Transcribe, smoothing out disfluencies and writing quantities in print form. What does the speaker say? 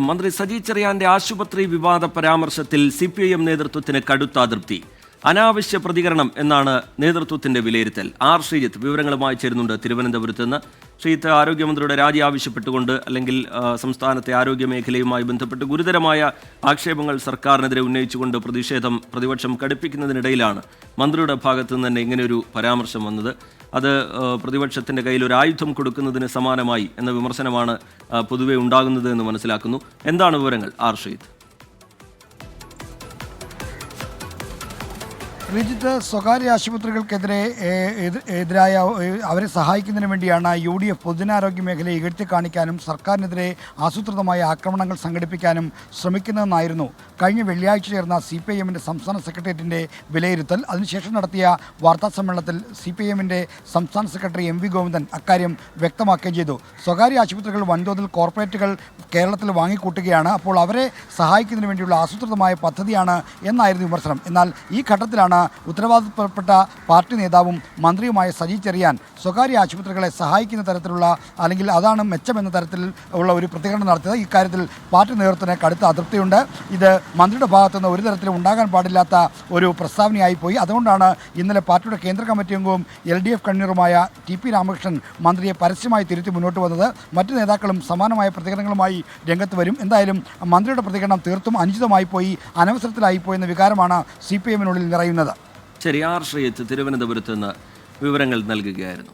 മന്ത്രി സജി ചെറിയാന്റെ ആശുപത്രി വിവാദ പരാമർശത്തിൽ CPIM നേതൃത്വത്തിന് കടുത്ത അതൃപ്തി. അനാവശ്യ പ്രതികരണം എന്നാണ് നേതൃത്വത്തിന്റെ വിലയിരുത്തൽ. ആർ ശ്രീജിത്ത് വിവരങ്ങളുമായി ചേരുന്നുണ്ട് തിരുവനന്തപുരത്ത് നിന്ന്. ശ്രീജിത്ത്, ആരോഗ്യമന്ത്രിയുടെ രാജി ആവശ്യപ്പെട്ടുകൊണ്ട് അല്ലെങ്കിൽ സംസ്ഥാനത്തെ ആരോഗ്യ മേഖലയുമായി ബന്ധപ്പെട്ട് ഗുരുതരമായ ആക്ഷേപങ്ങൾ സർക്കാരിനെതിരെ ഉന്നയിച്ചുകൊണ്ട് പ്രതിപക്ഷം കടുപ്പിക്കുന്നതിനിടയിലാണ് മന്ത്രിയുടെ ഭാഗത്തു നിന്ന് തന്നെ ഇങ്ങനെയൊരു പരാമർശം വന്നത്. അത് പ്രതിപക്ഷത്തിന്റെ കയ്യിൽ ഒരു ആയുധം കൊടുക്കുന്നതിന് സമാനമായി എന്ന വിമർശനമാണ് പൊതുവെ ഉണ്ടാകുന്നത് എന്ന് മനസ്സിലാക്കുന്നു. എന്താണ് വിവരങ്ങൾ, ആർ ശ്രീജിത്ത്? ശ്രീജിത്ത്, സ്വകാര്യ ആശുപത്രികൾക്കെതിരെ എതിരായ അവരെ സഹായിക്കുന്നതിന് വേണ്ടിയാണ് UDF പൊതുജനാരോഗ്യ മേഖലയെ ഇകഴ്ത്തി കാണിക്കാനും സർക്കാരിനെതിരെ ആസൂത്രിതമായ ആക്രമണങ്ങൾ സംഘടിപ്പിക്കാനും ശ്രമിക്കുന്നതെന്നായിരുന്നു കഴിഞ്ഞ വെള്ളിയാഴ്ച ചേർന്ന CPIMന്റെ സംസ്ഥാന സെക്രട്ടേറിയറ്റിൻ്റെ വിലയിരുത്തൽ. അതിനുശേഷം നടത്തിയ വാർത്താ സമ്മേളനത്തിൽ CPIMന്റെ സംസ്ഥാന സെക്രട്ടറി MV ഗോവിന്ദൻ അക്കാര്യം വ്യക്തമാക്കുകയും ചെയ്തു. സ്വകാര്യ ആശുപത്രികൾ വൻതോതിൽ കോർപ്പറേറ്റുകൾ കേരളത്തിൽ വാങ്ങിക്കൂട്ടുകയാണ്, അപ്പോൾ അവരെ സഹായിക്കുന്നതിന് വേണ്ടിയുള്ള ആസൂത്രിതമായ പദ്ധതിയാണ് എന്നായിരുന്നു വിമർശനം. എന്നാൽ ഈ ഘട്ടത്തിലാണ് ഉത്തരവാദിത്തപ്പെട്ട പാർട്ടി നേതാവും മന്ത്രിയുമായ സജി ചെറിയാൻ സ്വകാര്യ ആശുപത്രികളെ സഹായിക്കുന്ന തരത്തിലുള്ള അല്ലെങ്കിൽ അതാണ് മെച്ചമെന്ന തരത്തിൽ ഉള്ള ഒരു പ്രതികരണം നടത്തിയത്. ഇക്കാര്യത്തിൽ പാർട്ടി നേതൃത്വത്തിന് കടുത്ത അതൃപ്തിയുണ്ട്. ഇത് മന്ത്രിയുടെ ഭാഗത്തുനിന്ന് ഒരു തരത്തിലും ഉണ്ടാകാൻ പാടില്ലാത്ത ഒരു പ്രസ്താവനയായിപ്പോയി. അതുകൊണ്ടാണ് ഇന്നലെ പാർട്ടിയുടെ കേന്ദ്ര കമ്മിറ്റി അംഗവും LDF കൺവീനറുമായ TP രാമകൃഷ്ണൻ മന്ത്രിയെ പരസ്യമായി തിരുത്തി മുന്നോട്ട് വന്നത്. മറ്റു നേതാക്കളും സമാനമായ പ്രതികരണങ്ങളുമായി രംഗത്ത് വരും. എന്തായാലും മന്ത്രിയുടെ പ്രതികരണം തീർത്തും അനുചിതമായി പോയി, അനവസരത്തിലായിപ്പോയി എന്ന വികാരമാണ് CPIMനുള്ളിൽ നിറയുന്നത്. ശരി, ആർ ശ്രീജിത്ത് തിരുവനന്തപുരത്ത് നിന്ന് വിവരങ്ങൾ നൽകുകയായിരുന്നു.